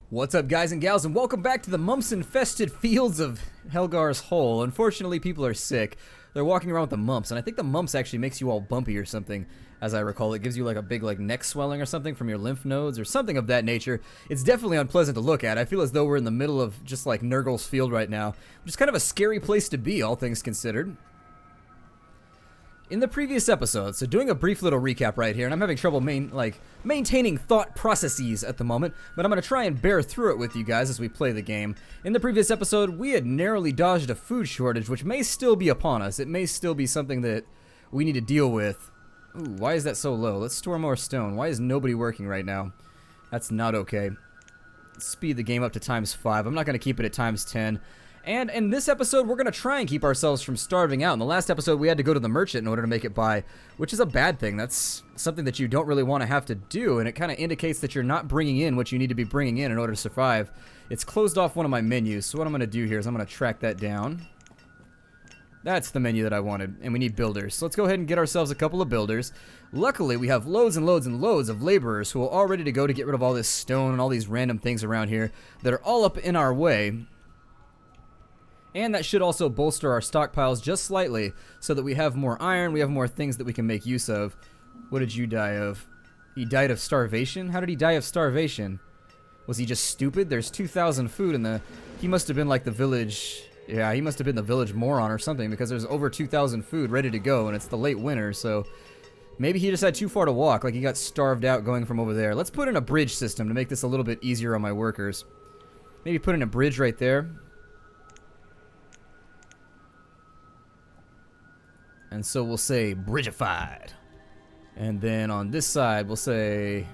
What's up, guys and gals, and welcome back to the mumps-infested fields of Helgar's Hole. Unfortunately, people are sick. They're walking around with the mumps, and I think the mumps actually makes you all bumpy or something, as I recall. It gives you like a big neck swelling or something from your lymph nodes or something of that nature. It's definitely unpleasant to look at. I feel as though we're in the middle of just like Nurgle's Field right now, which is kind of a scary place to be, all things considered. In the previous episode, so doing a brief little recap right here, and I'm having trouble maintaining thought processes at the moment, but I'm going to try and bear through it with you guys as we play the game. In the previous episode, we had narrowly dodged a food shortage, which may still be upon us. It may still be something that we need to deal with. Ooh, why is that so low? Let's store more stone. Why is nobody working right now? That's not okay. Let's speed the game up to ×5. I'm not going to keep it at ×10. And in this episode, we're going to try and keep ourselves from starving out. In the last episode, we had to go to the merchant in order to make it by, which is a bad thing. That's something that you don't really want to have to do, and it kind of indicates that you're not bringing in what you need to be bringing in order to survive. It's closed off one of my menus, so what I'm going to do here is I'm going to track that down. That's the menu that I wanted, and we need builders. So let's go ahead and get ourselves a couple of builders. Luckily, we have loads and loads and loads of laborers who are all ready to go to get rid of all this stone and all these random things around here that are all up in our way. And that should also bolster our stockpiles just slightly so that we have more iron, we have more things that we can make use of. What did you die of? He died of starvation? How did he die of starvation? Was he just stupid? There's 2,000 food in the... He must have been like the village... Yeah, he must have been the village moron or something because there's over 2,000 food ready to go and it's the late winter, so... Maybe he just had too far to walk, like he got starved out going from over there. Let's put in a bridge system to make this a little bit easier on my workers. Maybe put in a bridge right there. And so we'll say bridgified. And then on this side, we'll say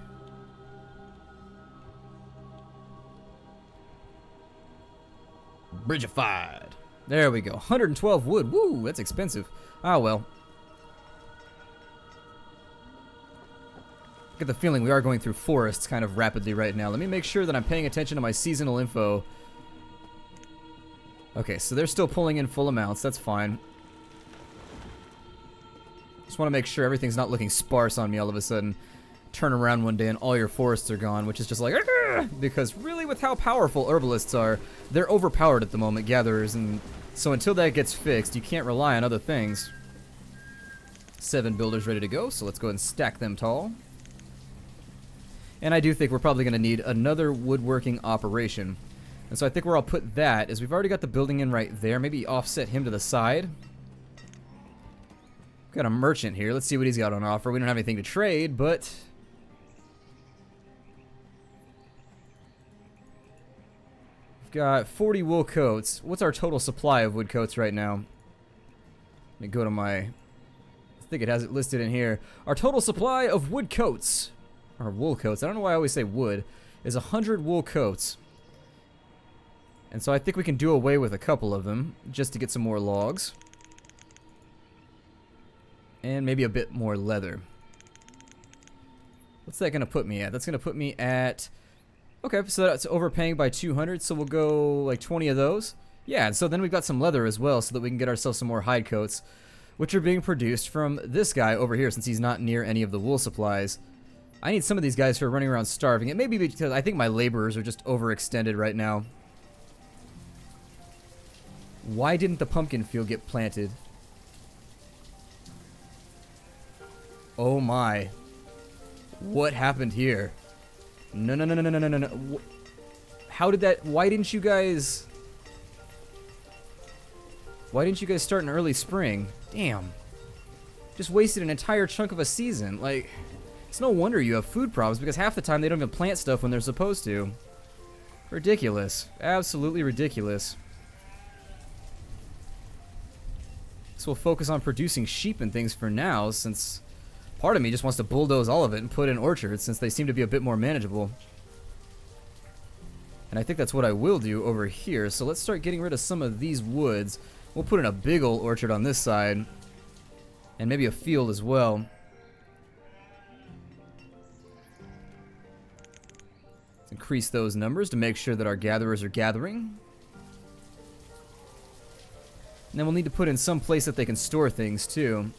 bridgified. There we go. 112 wood. Woo, that's expensive. Ah, well. I get the feeling we are going through forests kind of rapidly right now. Let me make sure that I'm paying attention to my seasonal info. Okay, so they're still pulling in full amounts. That's fine. Just want to make sure everything's not looking sparse on me all of a sudden. Turn around one day and all your forests are gone, which is just like, argh! Because really with how powerful herbalists are, they're overpowered at the moment, gatherers, and so until that gets fixed, you can't rely on other things. 7 builders ready to go, so let's go ahead and stack them tall. And I do think we're probably going to need another woodworking operation. And so I think where I'll put that is we've already got the building in right there. Maybe offset him to the side. Got a merchant here. Let's see what he's got on offer. We don't have anything to trade, but... We've got 40 wool coats. What's our total supply of wood coats right now? Let me go to my... I think it has it listed in here. Our total supply of wood coats, or wool coats, I don't know why I always say wood, is 100 wool coats. And so I think we can do away with a couple of them, just to get some more logs. And maybe a bit more leather. What's that going to put me at? That's going to put me at... Okay, so that's overpaying by 200, so we'll go like 20 of those. Yeah, and so then we've got some leather as well, so that we can get ourselves some more hide coats, which are being produced from this guy over here, since he's not near any of the wool supplies. I need some of these guys who are running around starving. It may be because I think my laborers are just overextended right now. Why didn't the pumpkin field get planted? Oh my. What happened here? No, no, no, no, no, no, no, no. How did that... Why didn't you guys... Why didn't you guys start in early spring? Damn. Just wasted an entire chunk of a season. Like, it's no wonder you have food problems because half the time they don't even plant stuff when they're supposed to. Ridiculous. Absolutely ridiculous. So we'll focus on producing sheep and things for now, since... Part of me just wants to bulldoze all of it and put in orchards since they seem to be a bit more manageable. And I think that's what I will do over here. So let's start getting rid of some of these woods. We'll put in a big old orchard on this side. And maybe a field as well. Let's increase those numbers to make sure that our gatherers are gathering. And then we'll need to put in some place that they can store things too.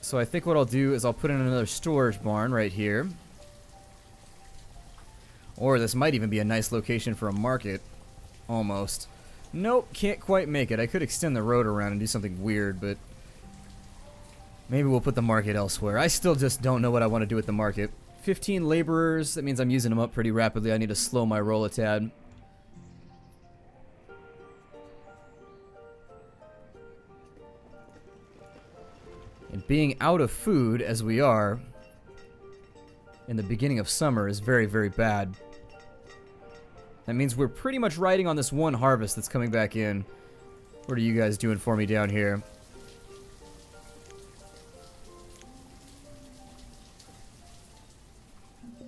So I think what I'll do is I'll put in another storage barn right here. Or this might even be a nice location for a market. Almost. Nope, can't quite make it. I could extend the road around and do something weird, but maybe we'll put the market elsewhere. I still just don't know what I want to do with the market. 15 laborers, that means I'm using them up pretty rapidly. I need to slow my roll a tad. And being out of food, as we are, in the beginning of summer is very, very bad. That means we're pretty much riding on this one harvest that's coming back in. What are you guys doing for me down here?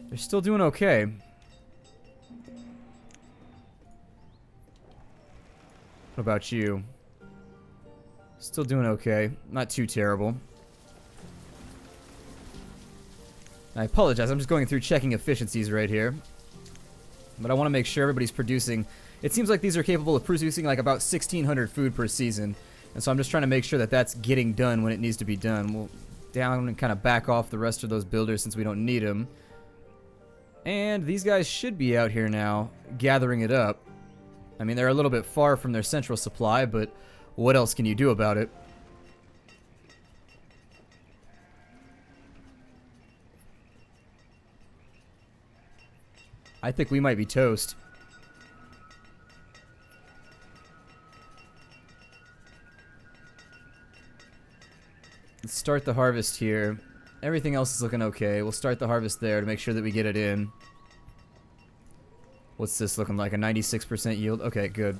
They're still doing okay. What about you? Still doing okay. Not too terrible. I apologize, I'm just going through checking efficiencies right here. But I want to make sure everybody's producing. It seems like these are capable of producing like about 1,600 food per season. And so I'm just trying to make sure that that's getting done when it needs to be done. We'll down and kind of back off the rest of those builders since we don't need them. And these guys should be out here now, gathering it up. I mean, they're a little bit far from their central supply, but what else can you do about it? I think we might be toast. Let's start the harvest here. Everything else is looking okay. We'll start the harvest there to make sure that we get it in. What's this looking like? A 96% yield? Okay, good.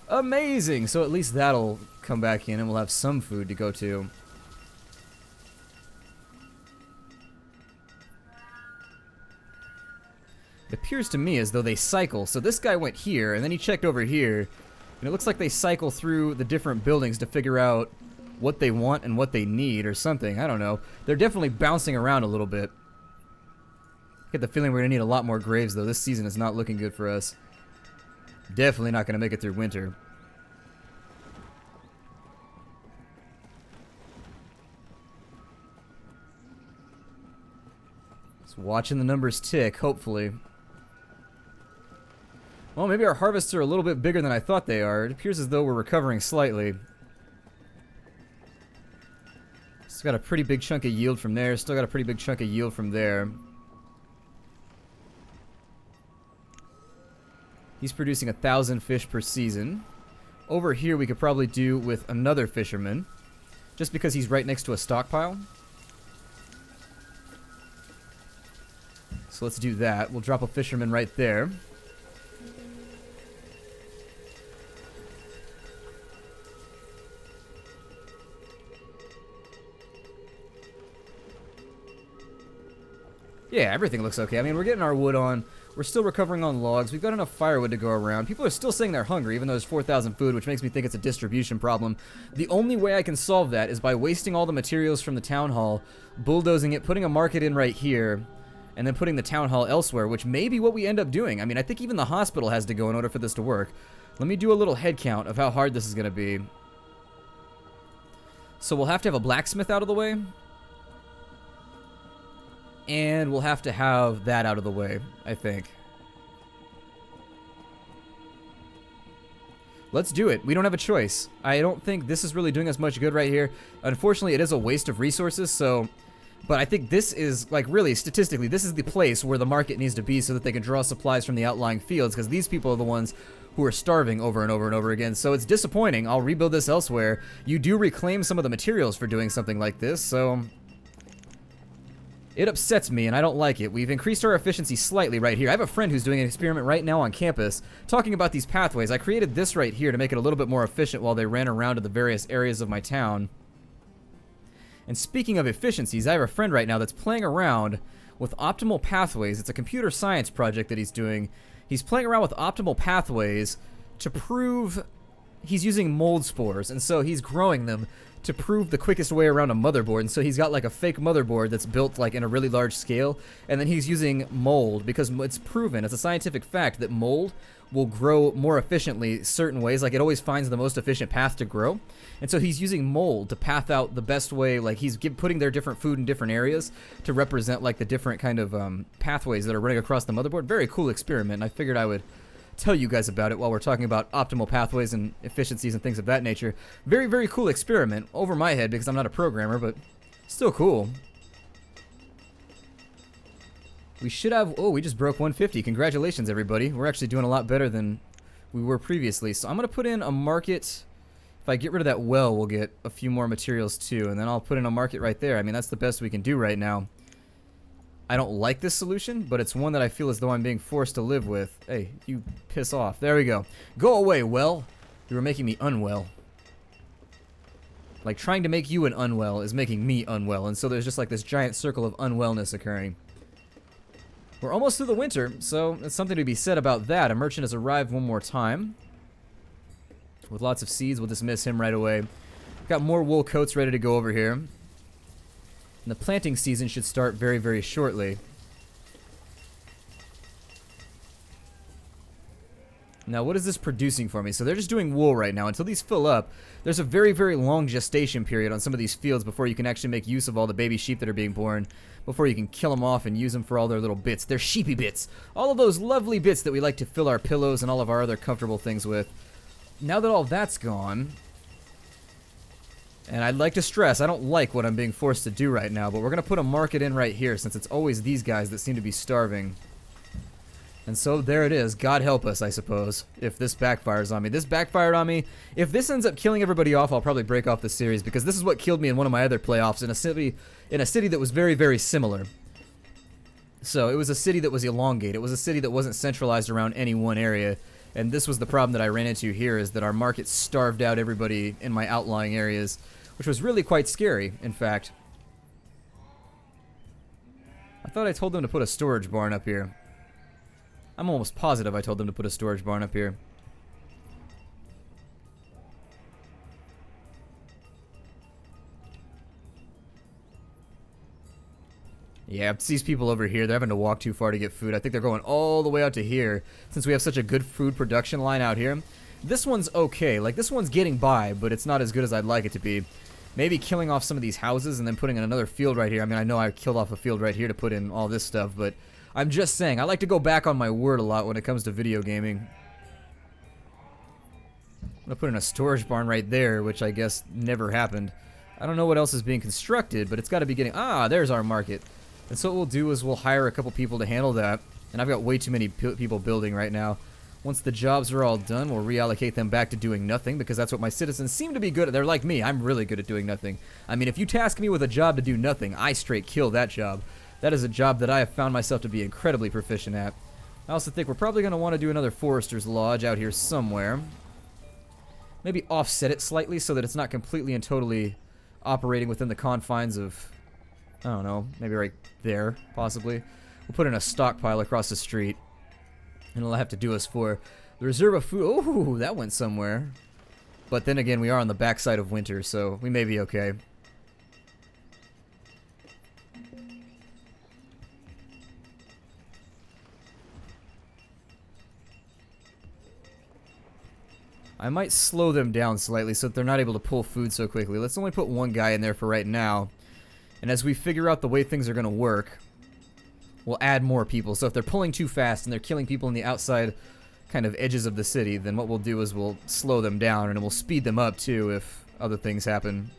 Amazing! So at least that'll come back in and we'll have some food to go to. It appears to me as though they cycle. So this guy went here, and then he checked over here. And it looks like they cycle through the different buildings to figure out what they want and what they need or something. I don't know. They're definitely bouncing around a little bit. I get the feeling we're going to need a lot more graves, though. This season is not looking good for us. Definitely not going to make it through winter. Just watching the numbers tick, hopefully. Well, maybe our harvests are a little bit bigger than I thought they are. It appears as though we're recovering slightly. Still got a pretty big chunk of yield from there. Still got a pretty big chunk of yield from there. He's producing 1,000 fish per season. Over here we could probably do with another fisherman. Just because he's right next to a stockpile. So let's do that. We'll drop a fisherman right there. Yeah, everything looks okay. I mean, we're getting our wood on. We're still recovering on logs. We've got enough firewood to go around. People are still saying they're hungry, even though there's 4,000 food, which makes me think it's a distribution problem. The only way I can solve that is by wasting all the materials from the town hall, bulldozing it, putting a market in right here, and then putting the town hall elsewhere, which may be what we end up doing. I mean, I think even the hospital has to go in order for this to work. Let me do a little head count of how hard this is going to be. So we'll have to have a blacksmith out of the way. And we'll have to have that out of the way, I think. Let's do it. We don't have a choice. I don't think this is really doing us much good right here. Unfortunately, it is a waste of resources, so... But I think this is, like, really, statistically, this is the place where the market needs to be so that they can draw supplies from the outlying fields, because these people are the ones who are starving over and over and over again. So it's disappointing. I'll rebuild this elsewhere. You do reclaim some of the materials for doing something like this, so... It upsets me, and I don't like it. We've increased our efficiency slightly right here. I have a friend who's doing an experiment right now on campus talking about these pathways. I created this right here to make it a little bit more efficient while they ran around to the various areas of my town. And speaking of efficiencies, I have a friend right now that's playing around with optimal pathways. It's a computer science project that he's doing. He's playing around with optimal pathways to prove he's using mold spores, and so he's growing them to prove the quickest way around a motherboard. And so he's got like a fake motherboard that's built like in a really large scale, and then he's using mold because it's proven, it's a scientific fact that mold will grow more efficiently certain ways. Like it always finds the most efficient path to grow, and so he's using mold to path out the best way. Like he's putting their different food in different areas to represent like the different kind of pathways that are running across the motherboard. Very cool experiment, and I figured I would tell you guys about it while we're talking about optimal pathways and efficiencies and things of that nature. Very, very cool experiment over my head because I'm not a programmer, but still cool. We should have... Oh, we just broke 150. Congratulations, everybody. We're actually doing a lot better than we were previously. So I'm going to put in a market. If I get rid of that well, we'll get a few more materials too, and then I'll put in a market right there. I mean, that's the best we can do right now. I don't like this solution, but it's one that I feel as though I'm being forced to live with. Hey, you piss off. There we go. Go away, well. You were making me unwell. Like, trying to make you an unwell is making me unwell, and so there's just like this giant circle of unwellness occurring. We're almost through the winter, so there's something to be said about that. A merchant has arrived one more time. With lots of seeds, we'll dismiss him right away. Got more wool coats ready to go over here. And the planting season should start very, very shortly. Now, what is this producing for me? So they're just doing wool right now. Until these fill up, there's a very, very long gestation period on some of these fields before you can actually make use of all the baby sheep that are being born, before you can kill them off and use them for all their little bits. Their sheepy bits. All of those lovely bits that we like to fill our pillows and all of our other comfortable things with. Now that all that's gone... And I'd like to stress, I don't like what I'm being forced to do right now, but we're going to put a market in right here since it's always these guys that seem to be starving. And so there it is. God help us, I suppose, if this backfires on me. This backfired on me. If this ends up killing everybody off, I'll probably break off the series because this is what killed me in one of my other playoffs in a city that was very, very similar. So it was a city that was elongated. It was a city that wasn't centralized around any one area. And this was the problem that I ran into here, is that our market starved out everybody in my outlying areas, which was really quite scary, in fact. I thought I told them to put a storage barn up here. I'm almost positive I told them to put a storage barn up here. Yeah, it's these people over here. They're having to walk too far to get food. I think they're going all the way out to here, since we have such a good food production line out here. This one's okay. Like, this one's getting by, but it's not as good as I'd like it to be. Maybe killing off some of these houses and then putting in another field right here. I mean, I know I killed off a field right here to put in all this stuff, but I'm just saying, I like to go back on my word a lot when it comes to video gaming. I'm gonna put in a storage barn right there, which I guess never happened. I don't know what else is being constructed, but it's got to be getting... Ah, there's our market. And so what we'll do is we'll hire a couple people to handle that. And I've got way too many people building right now. Once the jobs are all done, we'll reallocate them back to doing nothing, because that's what my citizens seem to be good at. They're like me. I'm really good at doing nothing. I mean, if you task me with a job to do nothing, I straight kill that job. That is a job that I have found myself to be incredibly proficient at. I also think we're probably going to want to do another Forester's Lodge out here somewhere. Maybe offset it slightly so that it's not completely and totally operating within the confines of... I don't know, maybe right there, possibly. We'll put in a stockpile across the street. And it'll have to do us for the reserve of food. Oh, that went somewhere. But then again, we are on the backside of winter, so we may be okay. I might slow them down slightly so that they're not able to pull food so quickly. Let's only put one guy in there for right now. And as we figure out the way things are going to work, we'll add more people. So if they're pulling too fast and they're killing people in the outside kind of edges of the city, then what we'll do is we'll slow them down, and we'll speed them up too if other things happen.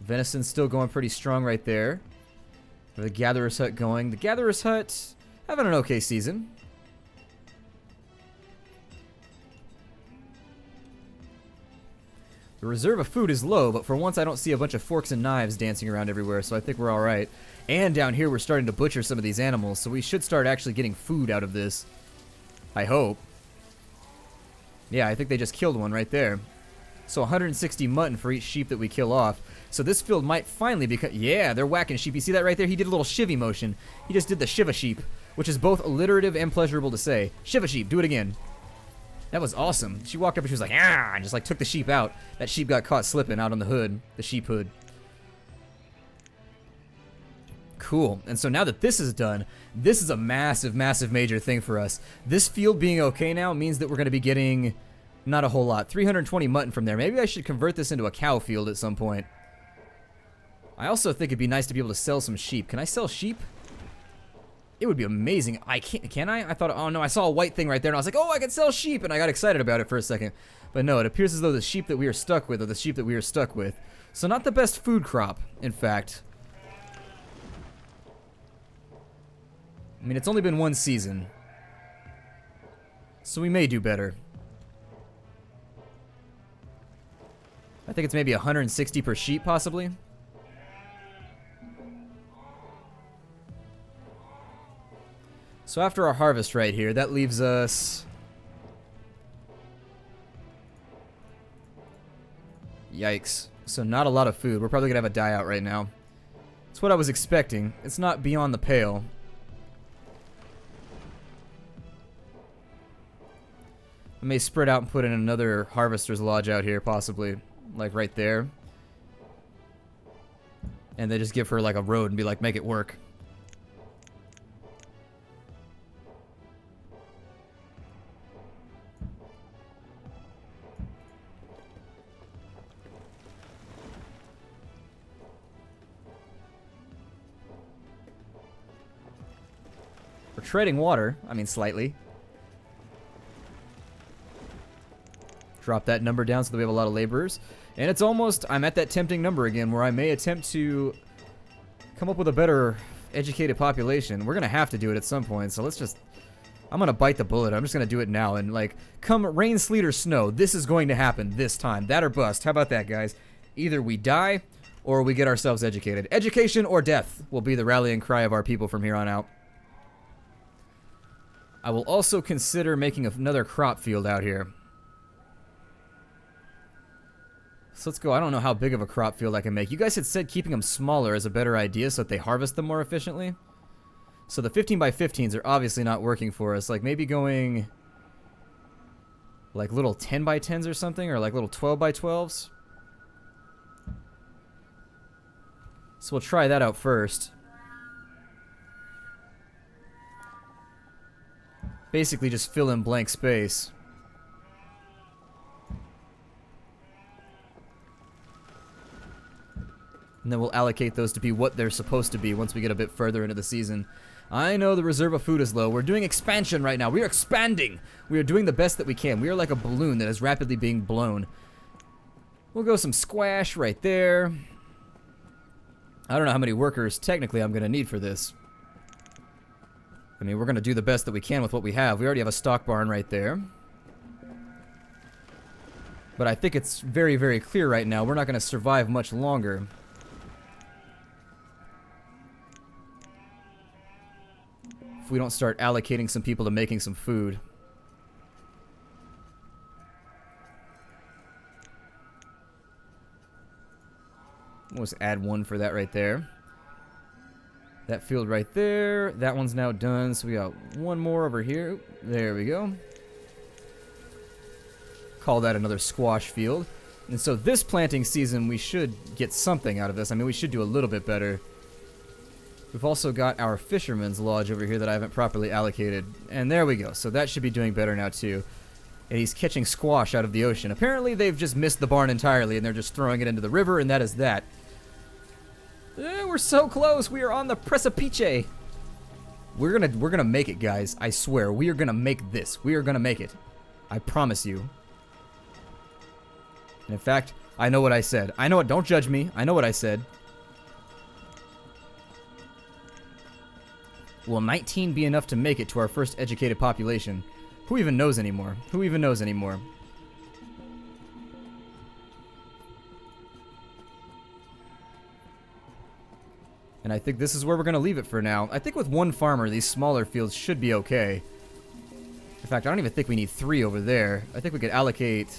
Venison's still going pretty strong right there. The Gatherer's Hut going. The Gatherer's Hut having an okay season. The reserve of food is low, but for once I don't see a bunch of forks and knives dancing around everywhere, so I think we're alright. And down here we're starting to butcher some of these animals, so we should start actually getting food out of this. I hope. Yeah, I think they just killed one right there. So 160 mutton for each sheep that we kill off. So this field might finally become... Yeah, they're whacking sheep. You see that right there? He did a little shivvy motion. He just did the shiva sheep, which is both alliterative and pleasurable to say. Shiva sheep, do it again. That was awesome. She walked up and she was like, ah, and just like took the sheep out. That sheep got caught slipping out on the hood, the sheep hood. Cool. And so now that this is done, this is a massive, massive major thing for us. This field being okay now means that we're going to be getting not a whole lot. 320 mutton from there. Maybe I should convert this into a cow field at some point. I also think it'd be nice to be able to sell some sheep. Can I sell sheep? It would be amazing. I can't, can I? I thought, oh no, I saw a white thing right there and I was like, oh, I can sell sheep, and I got excited about it for a second. But no, it appears as though the sheep that we are stuck with are the sheep that we are stuck with. So not the best food crop, in fact. I mean, it's only been one season. So we may do better. I think it's maybe 160 per sheep, possibly. So after our harvest right here, that leaves us... Yikes. So not a lot of food. We're probably going to have a die out right now. That's what I was expecting. It's not beyond the pale. I may spread out and put in another harvester's lodge out here, possibly. Like right there. And they just give her like a road and be like, make it work. We're treading water. I mean, slightly. Drop that number down so that we have a lot of laborers. And it's almost, I'm at that tempting number again where I may attempt to come up with a better educated population. We're going to have to do it at some point, so let's just, I'm going to bite the bullet. I'm just going to do it now. And like, come rain, sleet, or snow, this is going to happen this time. That or bust. How about that, guys? Either we die or we get ourselves educated. Education or death will be the rallying cry of our people from here on out. I will also consider making another crop field out here. So let's go. I don't know how big of a crop field I can make. You guys had said keeping them smaller is a better idea so that they harvest them more efficiently. So the 15 by 15s are obviously not working for us. Like maybe going like little 10 by 10s or something, or like little 12 by 12s. So we'll try that out first. Basically just fill in blank space. And then we'll allocate those to be what they're supposed to be once we get a bit further into the season. I know the reserve of food is low. We're doing expansion right now. We are expanding. We are doing the best that we can. We are like a balloon that is rapidly being blown. We'll go some squash right there. I don't know how many workers technically I'm going to need for this. I mean, we're going to do the best that we can with what we have. We already have a stock barn right there. But I think it's very, very clear right now we're not going to survive much longer. If we don't start allocating some people to making some food. We'll just add one for that right there. That field right there. That one's now done, so we got one more over here. There we go. Call that another squash field. And so this planting season, we should get something out of this. I mean, we should do a little bit better. We've also got our fisherman's lodge over here that I haven't properly allocated. And there we go. So that should be doing better now, too. And he's catching squash out of the ocean. Apparently, they've just missed the barn entirely, and they're just throwing it into the river, and that is that. We're so close. We are on the precipice. We're gonna make it, guys. I swear. We are gonna make this. We are gonna make it. I promise you. And in fact, I know what I said. I know it. Don't judge me. I know what I said. Will 19 be enough to make it to our first educated population? Who even knows anymore? Who even knows anymore? And I think this is where we're going to leave it for now. I think with one farmer, these smaller fields should be okay. In fact, I don't even think we need 3 over there. I think we could allocate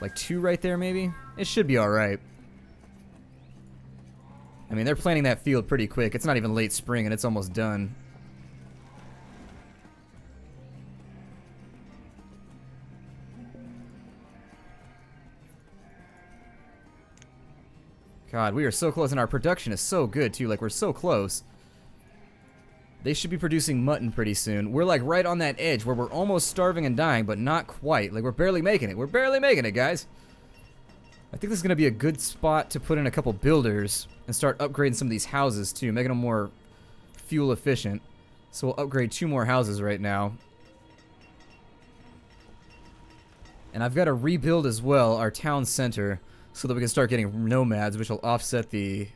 Like 2 right there, maybe? It should be alright. I mean, they're planting that field pretty quick. It's not even late spring and it's almost done. God, we are so close, and our production is so good, too. Like, we're so close. They should be producing mutton pretty soon. We're, like, right on that edge where we're almost starving and dying, but not quite. Like, we're barely making it. We're barely making it, guys. I think this is going to be a good spot to put in a couple builders and start upgrading some of these houses, too, making them more fuel efficient. So we'll upgrade 2 more houses right now. And I've got to rebuild as well our town center so that we can start getting nomads, which will offset the...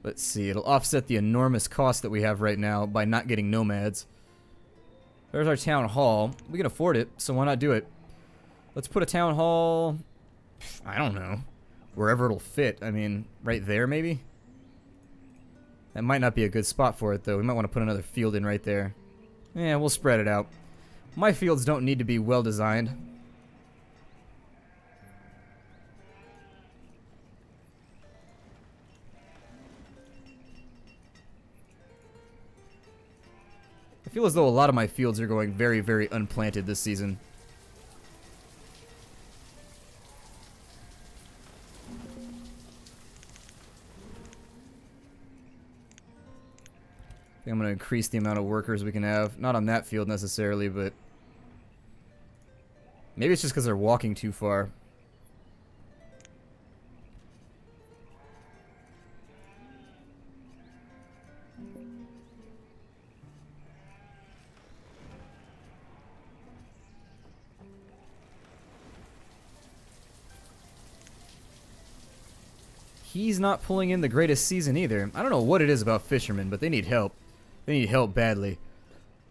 Let's see, it'll offset the enormous cost that we have right now by not getting nomads. There's our town hall. We can afford it, so why not do it? Let's put a town hall... I don't know. Wherever it'll fit. I mean, right there, maybe? That might not be a good spot for it, though. We might want to put another field in right there. Yeah, we'll spread it out. My fields don't need to be well designed. I feel as though a lot of my fields are going very, very unplanted this season. I think I'm going to increase the amount of workers we can have. Not on that field necessarily, but... maybe it's just because they're walking too far. He's not pulling in the greatest season either. I don't know what it is about fishermen, but they need help. They need help badly.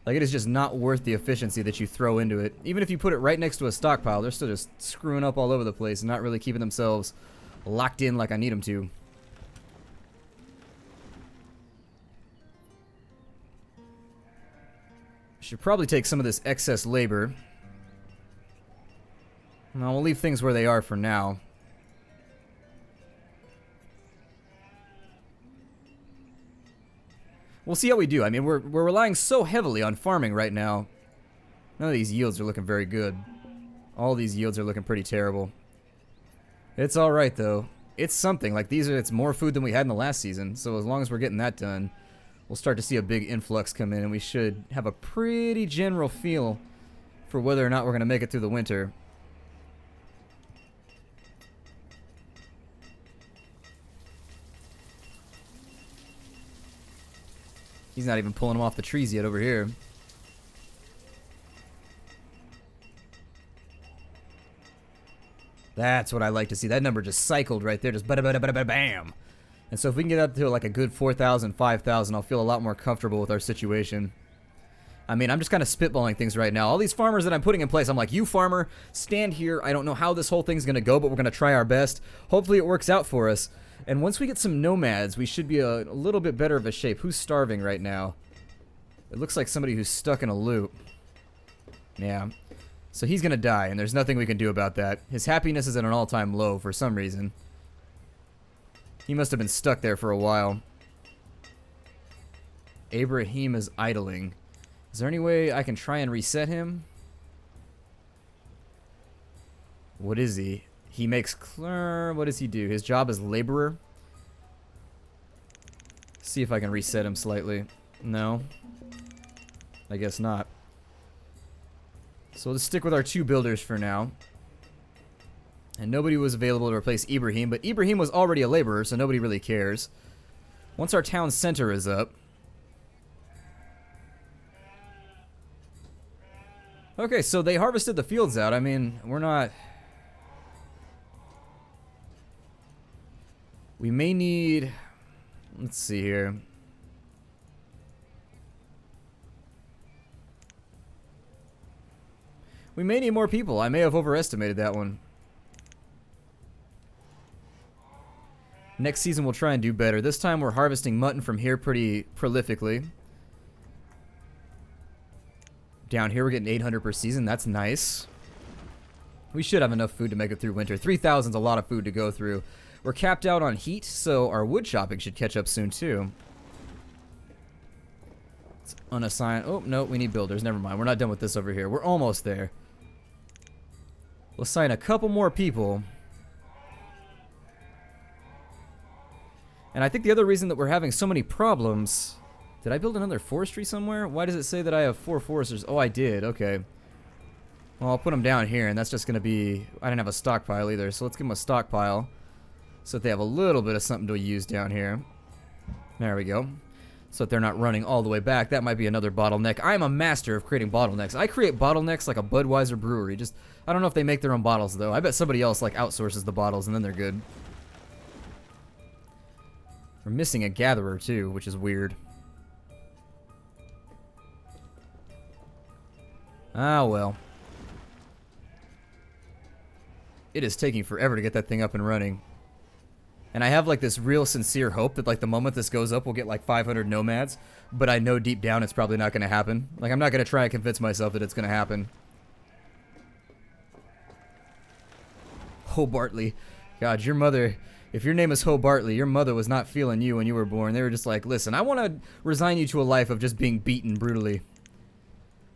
Like, it is just not worth the efficiency that you throw into it. Even if you put it right next to a stockpile, they're still just screwing up all over the place and not really keeping themselves locked in like I need them to. Should probably take some of this excess labor. No, we'll leave things where they are for now. We'll see how we do. I mean, we're relying so heavily on farming right now. None of these yields are looking very good. All these yields are looking pretty terrible. It's alright, though. It's something. Like, it's more food than we had in the last season. So as long as we're getting that done, we'll start to see a big influx come in. And we should have a pretty general feel for whether or not we're going to make it through the winter. He's not even pulling them off the trees yet over here. That's what I like to see. That number just cycled right there. Just bam. And so if we can get up to like a good 4,000, 5,000, I'll feel a lot more comfortable with our situation. I mean, I'm just kind of spitballing things right now. All these farmers that I'm putting in place, I'm like, you farmer, stand here. I don't know how this whole thing's going to go, but we're going to try our best. Hopefully it works out for us. And once we get some nomads, we should be a little bit better of a shape. Who's starving right now? It looks like somebody who's stuck in a loop. Yeah. So he's going to die, and there's nothing we can do about that. His happiness is at an all-time low for some reason. He must have been stuck there for a while. Abraham is idling. Is there any way I can try and reset him? What is he? He makes what does he do? His job is laborer. See if I can reset him slightly. No. I guess not. So we'll just stick with our 2 builders for now. And nobody was available to replace Ibrahim, but Ibrahim was already a laborer, so nobody really cares. Once our town center is up. Okay, so they harvested the fields out. I mean, we're not... We may need... Let's see here. We may need more people. I may have overestimated that one. Next season we'll try and do better. This time we're harvesting mutton from here pretty prolifically. Down here we're getting 800 per season. That's nice. We should have enough food to make it through winter. 3,000 is a lot of food to go through. We're capped out on heat, so our wood chopping should catch up soon, too. It's unassigned. Oh, no, we need builders. Never mind. We're not done with this over here. We're almost there. We'll assign a couple more people. And I think the other reason that we're having so many problems... Did I build another forestry somewhere? Why does it say that I have 4 foresters? Oh, I did. Okay. Well, I'll put them down here, and that's just going to be... I didn't have a stockpile either, so let's give them a stockpile. So that they have a little bit of something to use down here. There we go. So that they're not running all the way back. That might be another bottleneck. I'm a master of creating bottlenecks. I create bottlenecks like a Budweiser brewery. Just, I don't know if they make their own bottles, though. I bet somebody else, like, outsources the bottles, and then they're good. We're missing a gatherer, too, which is weird. Ah, well. It is taking forever to get that thing up and running. And I have, like, this real sincere hope that, like, the moment this goes up, we'll get, like, 500 nomads. But I know deep down it's probably not going to happen. Like, I'm not going to try and convince myself that it's going to happen. Ho Bartley. God, your mother... If your name is Ho Bartley, your mother was not feeling you when you were born. They were just like, listen, I want to resign you to a life of just being beaten brutally.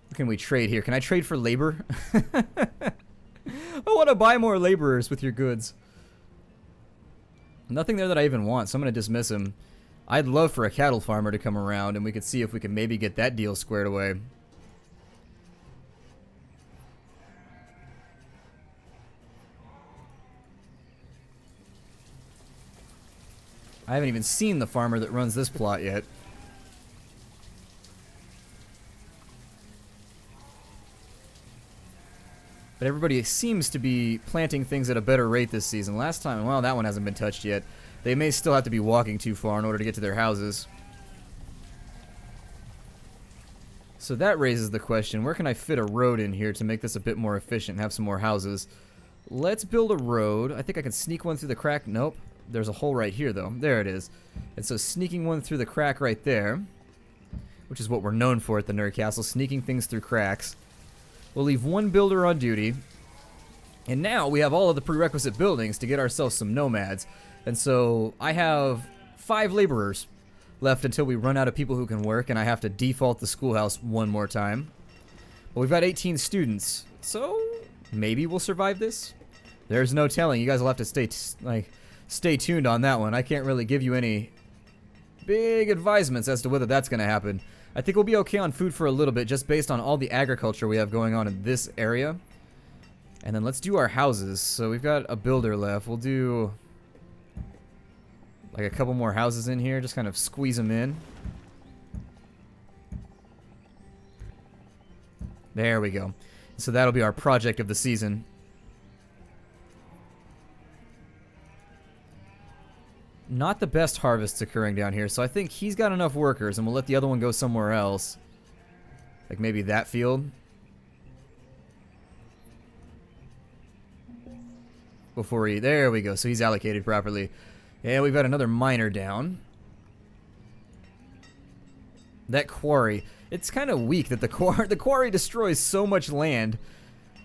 What can we trade here? Can I trade for labor? I want to buy more laborers with your goods. Nothing there that I even want, so I'm going to dismiss him. I'd love for a cattle farmer to come around, and we could see if we can maybe get that deal squared away. I haven't even seen the farmer that runs this plot yet. But everybody seems to be planting things at a better rate this season. Last time, well, that one hasn't been touched yet. They may still have to be walking too far in order to get to their houses. So that raises the question, where can I fit a road in here to make this a bit more efficient and have some more houses? Let's build a road. I think I can sneak one through the crack. Nope. There's a hole right here, though. There it is. And so sneaking one through the crack right there, which is what we're known for at the Nerd Castle, sneaking things through cracks. We'll leave one builder on duty. And now we have all of the prerequisite buildings to get ourselves some nomads. And so I have 5 laborers left until we run out of people who can work, and I have to default the schoolhouse one more time. But we've got 18 students, so maybe we'll survive this. There's no telling. You guys will have to stay tuned on that one. I can't really give you any big advisements as to whether that's going to happen. I think we'll be okay on food for a little bit, just based on all the agriculture we have going on in this area. And then let's do our houses. So we've got a builder left. We'll do like a couple more houses in here, just kind of squeeze them in. There we go. So that'll be our project of the season. Not the best harvests occurring down here, so I think he's got enough workers, and we'll let the other one go somewhere else. Like maybe that field. Before he... There we go, so he's allocated properly. And we've got another miner down. That quarry. It's kind of weak that the quarry destroys so much land.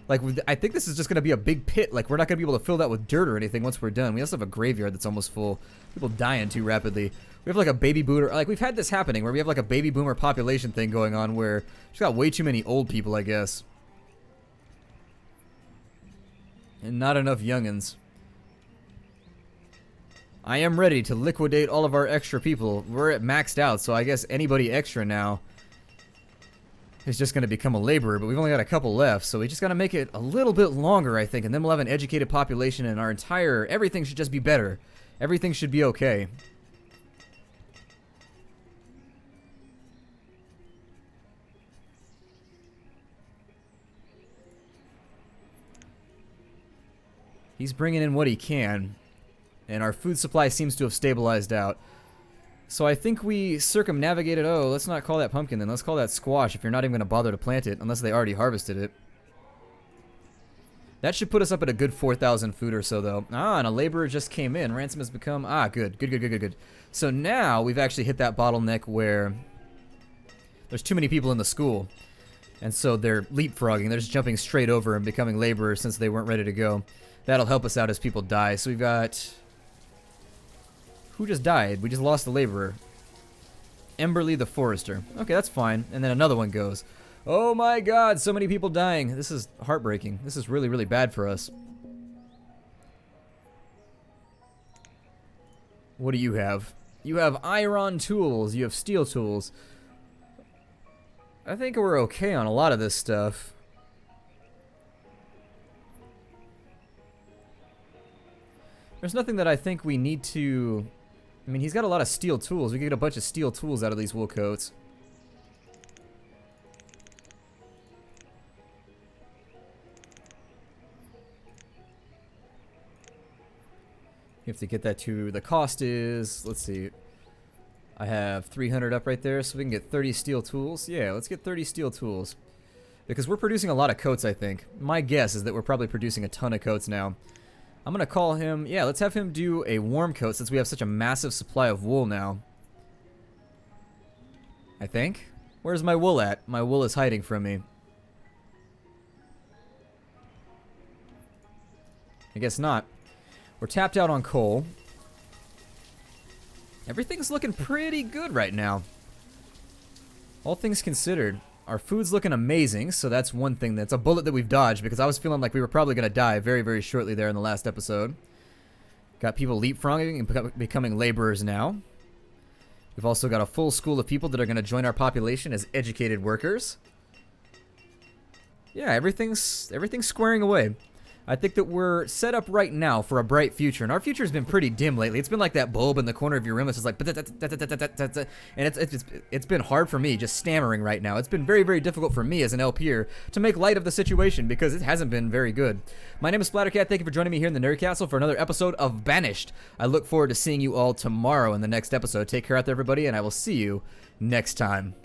Like, I think this is just going to be a big pit. Like, we're not going to be able to fill that with dirt or anything once we're done. We also have a graveyard that's almost full. People dying too rapidly. We have like a baby boomer. Like, we've had this happening where we have like a baby boomer population thing going on where she's got way too many old people, I guess. And not enough youngins. I am ready to liquidate all of our extra people. We're at maxed out, so I guess anybody extra now is just going to become a laborer, but we've only got a couple left, so we just got to make it a little bit longer, I think, and then we'll have an educated population, and our entire... everything should just be better. Everything should be okay. He's bringing in what he can, and our food supply seems to have stabilized out. So I think we circumnavigated... Oh, let's not call that pumpkin then. Let's call that squash if you're not even going to bother to plant it, unless they already harvested it. That should put us up at a good 4,000 food or so, though. Ah, and a laborer just came in. Ransom has become... Ah, good. Good. So now we've actually hit that bottleneck where there's too many people in the school. And so they're leapfrogging. They're just jumping straight over and becoming laborers since they weren't ready to go. That'll help us out as people die. So we've got... Who just died? We just lost the laborer. Emberly the Forester. Okay, that's fine. And then another one goes. Oh my god, so many people dying. This is heartbreaking. This is really, really bad for us. What do you have? You have iron tools. You have steel tools. I think we're okay on a lot of this stuff. There's nothing that I think we need to... I mean, he's got a lot of steel tools. We can get a bunch of steel tools out of these wool coats. You have to get that to... The cost is... Let's see. I have 300 up right there, so we can get 30 steel tools. Yeah, let's get 30 steel tools. Because we're producing a lot of coats, I think. My guess is that we're probably producing a ton of coats now. I'm gonna call him... Yeah, let's have him do a warm coat since we have such a massive supply of wool now. I think. Where's my wool at? My wool is hiding from me. I guess not. We're tapped out on coal. Everything's looking pretty good right now. All things considered. Our food's looking amazing, so that's one thing. That's a bullet that we've dodged because I was feeling like we were probably going to die very, very shortly there in the last episode. Got people leapfrogging and becoming laborers now. We've also got a full school of people that are going to join our population as educated workers. Yeah, everything's squaring away. I think that we're set up right now for a bright future, and our future's been pretty dim lately. It's been like that bulb in the corner of your room. It's just like, and it's been hard for me just stammering right now. It's been very, very difficult for me as an LPer to make light of the situation because it hasn't been very good. My name is Splattercat. Thank you for joining me here in the Nerd Castle for another episode of Banished. I look forward to seeing you all tomorrow in the next episode. Take care out there, everybody, and I will see you next time.